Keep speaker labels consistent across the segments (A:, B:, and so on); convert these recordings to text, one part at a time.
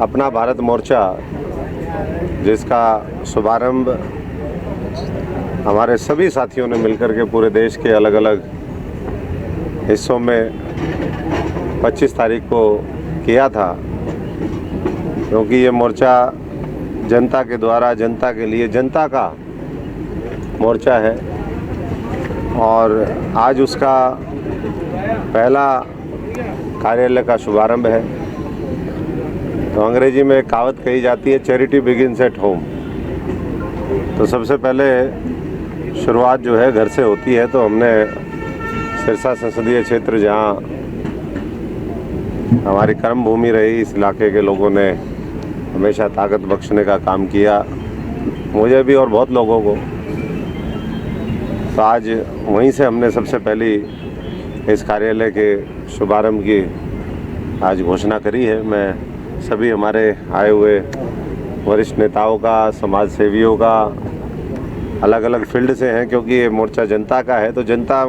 A: अपना भारत मोर्चा, जिसका शुभारंभ हमारे सभी साथियों ने मिलकर के पूरे देश के अलग अलग हिस्सों में 25 तारीख को किया था, क्योंकि ये मोर्चा जनता के द्वारा, जनता के लिए, जनता का मोर्चा है और आज उसका पहला कार्यालय का शुभारंभ है। तो अंग्रेजी में एक कहावत कही जाती है, चैरिटी बिगिंस एट होम। तो सबसे पहले शुरुआत जो है घर से होती है। तो हमने सिरसा संसदीय क्षेत्र, जहाँ हमारी कर्म भूमि रही, इस इलाके के लोगों ने हमेशा ताकत बख्शने का काम किया, मुझे भी और बहुत लोगों को। तो आज वहीं से हमने सबसे पहली इस कार्यालय के शुभारंभ की आज घोषणा करी है। मैं सभी हमारे आए हुए वरिष्ठ नेताओं का, समाज सेवियों का, अलग अलग फील्ड से हैं, क्योंकि ये मोर्चा जनता का है। तो जनता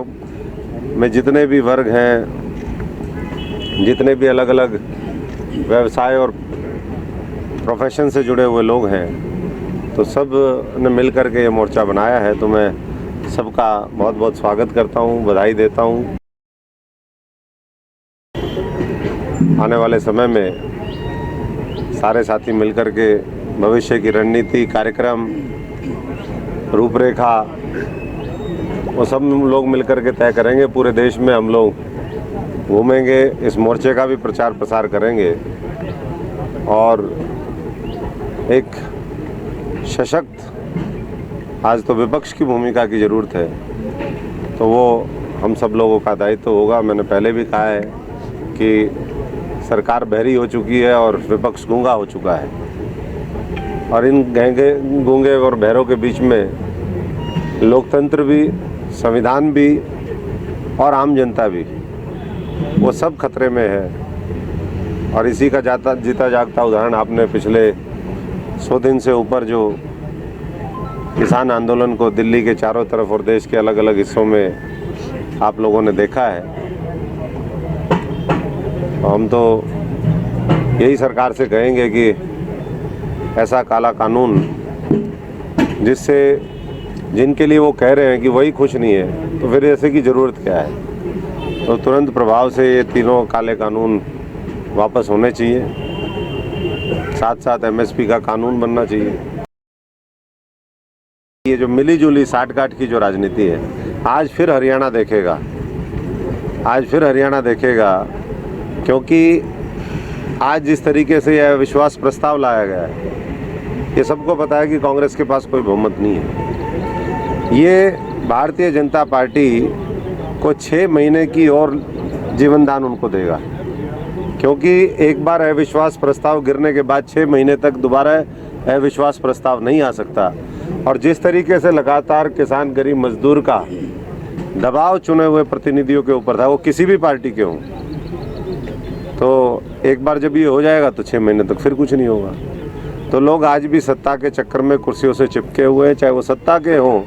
A: में जितने भी वर्ग हैं, जितने भी अलग अलग व्यवसाय और प्रोफेशन से जुड़े हुए लोग हैं, तो सब ने मिल कर के ये मोर्चा बनाया है। तो मैं सबका बहुत बहुत स्वागत करता हूँ, बधाई देता हूँ। आने वाले समय में सारे साथी मिलकर के भविष्य की रणनीति, कार्यक्रम, रूपरेखा वो सब लोग मिलकर के तय करेंगे। पूरे देश में हम लोग घूमेंगे, इस मोर्चे का भी प्रचार प्रसार करेंगे और एक सशक्त, आज तो विपक्ष की भूमिका की ज़रूरत है, तो वो हम सब लोगों का दायित्व होगा। मैंने पहले भी कहा है कि सरकार बहरी हो चुकी है और विपक्ष गूंगा हो चुका है, और इन गूंगे और बहरों के बीच में लोकतंत्र भी, संविधान भी और आम जनता भी, वो सब खतरे में है। और इसी का जीता जागता उदाहरण आपने पिछले 100 दिन से ऊपर जो किसान आंदोलन को दिल्ली के चारों तरफ और देश के अलग अलग हिस्सों में आप लोगों ने देखा है। हम तो यही सरकार से कहेंगे कि ऐसा काला कानून जिससे, जिनके लिए वो कह रहे हैं कि वही खुश नहीं है, तो फिर ऐसे की ज़रूरत क्या है। तो तुरंत प्रभाव से ये तीनों काले कानून वापस होने चाहिए, साथ साथ एमएसपी का कानून बनना चाहिए। ये जो मिली जुली साठ-गांठ की जो राजनीति है, आज फिर हरियाणा देखेगा, आज फिर हरियाणा देखेगा, क्योंकि आज जिस तरीके से यह विश्वास प्रस्ताव लाया गया है, ये सबको पता है कि कांग्रेस के पास कोई बहुमत नहीं है। ये भारतीय जनता पार्टी को 6 महीने की और जीवन दान उनको देगा, क्योंकि एक बार अविश्वास प्रस्ताव गिरने के बाद 6 महीने तक दोबारा अविश्वास प्रस्ताव नहीं आ सकता। और जिस तरीके से लगातार किसान, गरीब मजदूर का दबाव चुने हुए प्रतिनिधियों के ऊपर था, वो किसी भी पार्टी के हों, तो एक बार जब ये हो जाएगा तो 6 महीने तक फिर कुछ नहीं होगा। तो लोग आज भी सत्ता के चक्कर में कुर्सियों से चिपके हुए हैं, चाहे वो सत्ता के हों,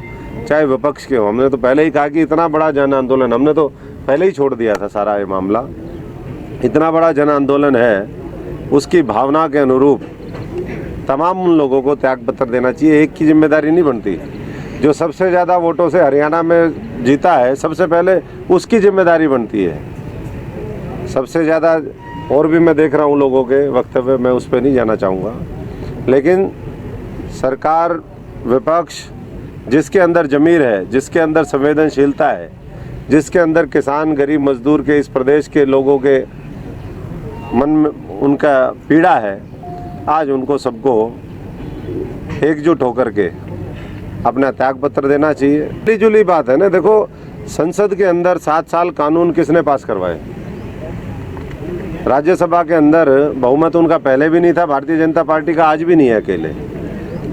A: चाहे विपक्ष के हों। हमने तो पहले ही कहा कि इतना बड़ा जन आंदोलन, हमने तो पहले ही छोड़ दिया था सारा ये मामला। इतना बड़ा जन आंदोलन है, उसकी भावना के अनुरूप तमाम उन लोगों को त्याग पत्र देना चाहिए। एक की जिम्मेदारी नहीं बनती। जो सबसे ज़्यादा वोटों से हरियाणा में जीता है, सबसे पहले उसकी जिम्मेदारी बनती है। सबसे ज़्यादा और भी मैं देख रहा हूँ लोगों के वक्तव्य, मैं उस पर नहीं जाना चाहूँगा, लेकिन सरकार, विपक्ष, जिसके अंदर ज़मीर है, जिसके अंदर संवेदनशीलता है, जिसके अंदर किसान, गरीब मजदूर के, इस प्रदेश के लोगों के मन में उनका पीड़ा है, आज उनको सबको एकजुट होकर के अपना त्याग पत्र देना चाहिए। मिली जुली बात है ना। देखो, संसद के अंदर 7 साल कानून किसने पास करवाए? राज्यसभा के अंदर बहुमत उनका पहले भी नहीं था, भारतीय जनता पार्टी का आज भी नहीं है अकेले।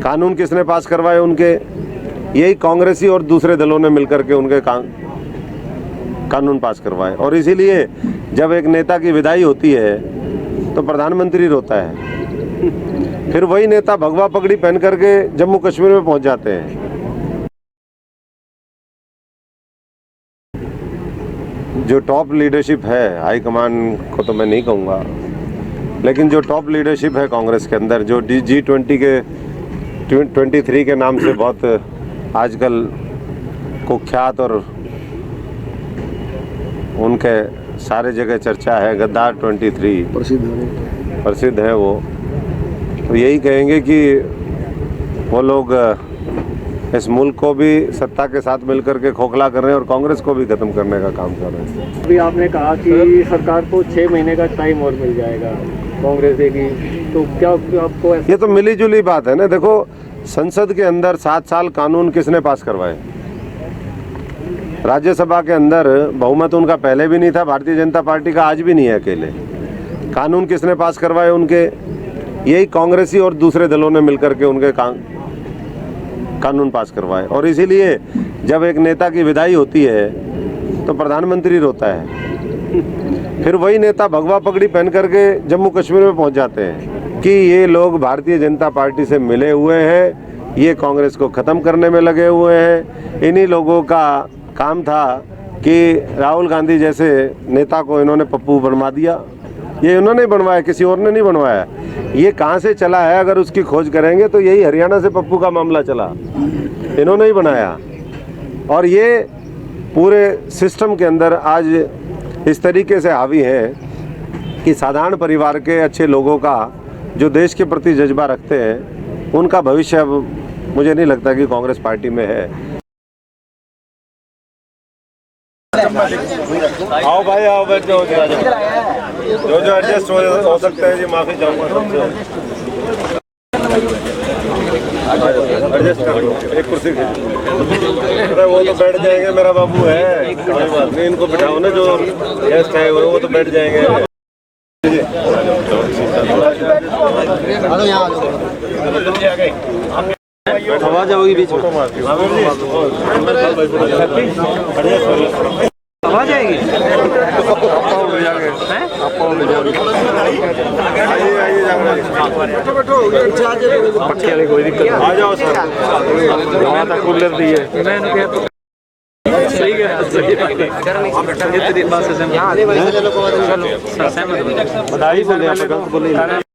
A: कानून किसने पास करवाए? उनके यही कांग्रेसी और दूसरे दलों ने मिलकर के उनके कानून पास करवाए। और इसीलिए जब एक नेता की विदाई होती है तो प्रधानमंत्री रोता है, फिर वही नेता भगवा पगड़ी पहन करके जम्मू कश्मीर में पहुंच जाते हैं। जो टॉप लीडरशिप है, हाई कमान को तो मैं नहीं कहूँगा, लेकिन जो टॉप लीडरशिप है कांग्रेस के अंदर, जो G20 के 23 के नाम से बहुत आजकल कुख्यात और उनके सारे जगह चर्चा है, गद्दार 23 प्रसिद्ध है वो, तो यही कहेंगे कि वो लोग इस मुल्क को भी सत्ता के साथ मिलकर के खोखला कर रहे हैं और कांग्रेस को भी खत्म करने का काम कर रहे हैं।
B: अभी आपने कहा कि सरकार को 6 महीने का टाइम और मिल जाएगा, कांग्रेस देगी, तो क्या आपको
A: ये तो मिली जुली बात है ना। देखो, संसद के अंदर 7 साल कानून किसने पास करवाए? राज्यसभा के अंदर बहुमत उनका पहले भी नहीं था, भारतीय जनता पार्टी का आज भी नहीं है अकेले। कानून किसने पास करवाए उनके? यही कांग्रेसी और दूसरे दलों ने मिलकर के उनके कानून पास करवाए। और इसीलिए जब एक नेता की विदाई होती है तो प्रधानमंत्री रोता है, फिर वही नेता भगवा पगड़ी पहन करके जम्मू कश्मीर में पहुंच जाते हैं कि ये लोग भारतीय जनता पार्टी से मिले हुए हैं, ये कांग्रेस को ख़त्म करने में लगे हुए हैं। इन्हीं लोगों का काम था कि राहुल गांधी जैसे नेता को इन्होंने पप्पू बनवा दिया। ये इन्होंने बनवाया, किसी और ने नहीं बनवाया। ये कहाँ से चला है अगर उसकी खोज करेंगे तो यही हरियाणा से पप्पू का मामला चला, इन्होंने ही बनाया। और ये पूरे सिस्टम के अंदर आज इस तरीके से हावी हैं कि साधारण परिवार के अच्छे लोगों का जो देश के प्रति जज्बा रखते हैं, उनका भविष्य अब मुझे नहीं लगता कि कांग्रेस पार्टी में है। आओ भाई आओ, बैठ जाओ, जो एडजस्ट हो सकता है जी, माफी चाहूँगा सबसे। एडजस्ट कर लो, एक कुर्सी अरे वो तो बैठ जाएंगे, मेरा बाबू है, कोई बात नहीं, इनको बिठाओ ना, जो गेस्ट है वो तो बैठ जाएंगे। आवाज आओगी बीच में,
B: आवाज आएगी,
A: कोई दिक्कत, आ जाओ सर, कूलर दी है,
B: सही है, बधाई बोले।